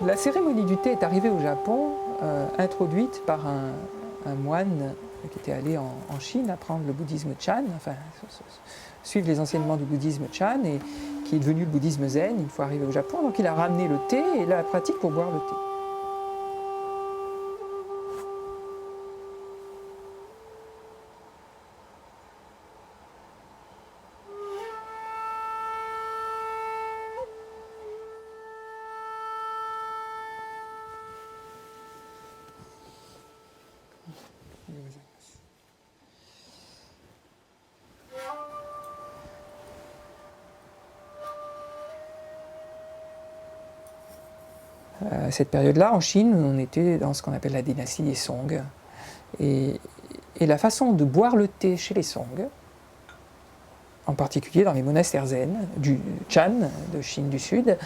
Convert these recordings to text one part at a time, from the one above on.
La cérémonie du thé est arrivée au Japon, introduite par un moine qui était allé en Chine apprendre le bouddhisme Chan, enfin suivre les enseignements du bouddhisme Chan, et qui est devenu le bouddhisme zen une fois arrivé au Japon. Donc il a ramené le thé et la pratique pour boire le thé. À cette période-là, en Chine, on était dans ce qu'on appelle la dynastie des Song. Et la façon de boire le thé chez les Song, en particulier dans les monastères zen du Chan, de Chine du Sud,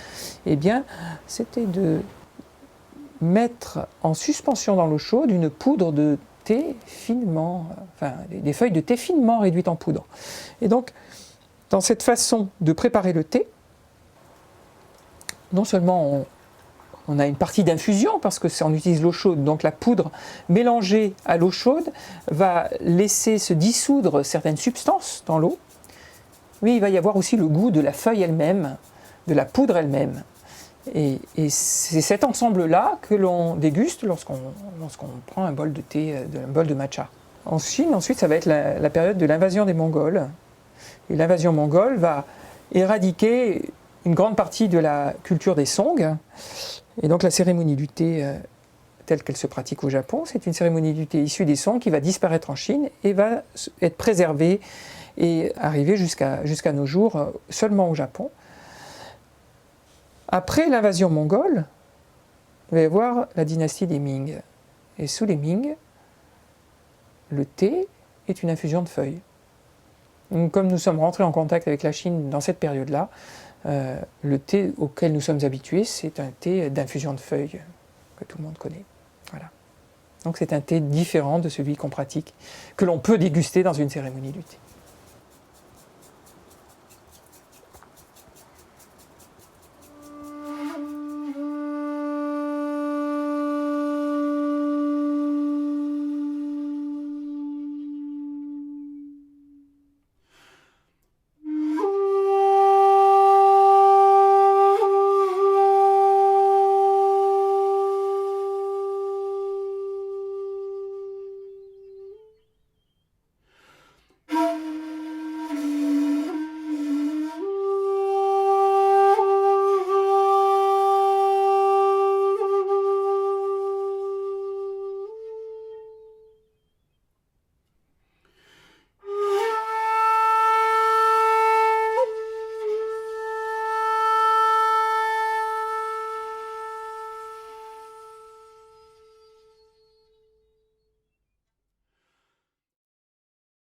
eh bien, c'était de mettre en suspension dans l'eau chaude une poudre de thé finement, enfin des feuilles de thé finement réduites en poudre. Et donc, dans cette façon de préparer le thé, non seulement on a une partie d'infusion parce que on utilise l'eau chaude, donc la poudre mélangée à l'eau chaude va laisser se dissoudre certaines substances dans l'eau, mais il va y avoir aussi le goût de la feuille elle-même, de la poudre elle-même. Et c'est cet ensemble-là que l'on déguste lorsqu'on prend un bol de thé, un bol de matcha. En Chine, ensuite, ça va être la période de l'invasion des Mongols. Et l'invasion mongole va éradiquer une grande partie de la culture des Song. Et donc la cérémonie du thé telle qu'elle se pratique au Japon, c'est une cérémonie du thé issue des Song qui va disparaître en Chine et va être préservée et arriver jusqu'à nos jours seulement au Japon. Après l'invasion mongole, il va y avoir la dynastie des Ming. Et sous les Ming, le thé est une infusion de feuilles. Donc, comme nous sommes rentrés en contact avec la Chine dans cette période-là, le thé auquel nous sommes habitués, c'est un thé d'infusion de feuilles que tout le monde connaît. Voilà. Donc c'est un thé différent de celui qu'on pratique, que l'on peut déguster dans une cérémonie du thé.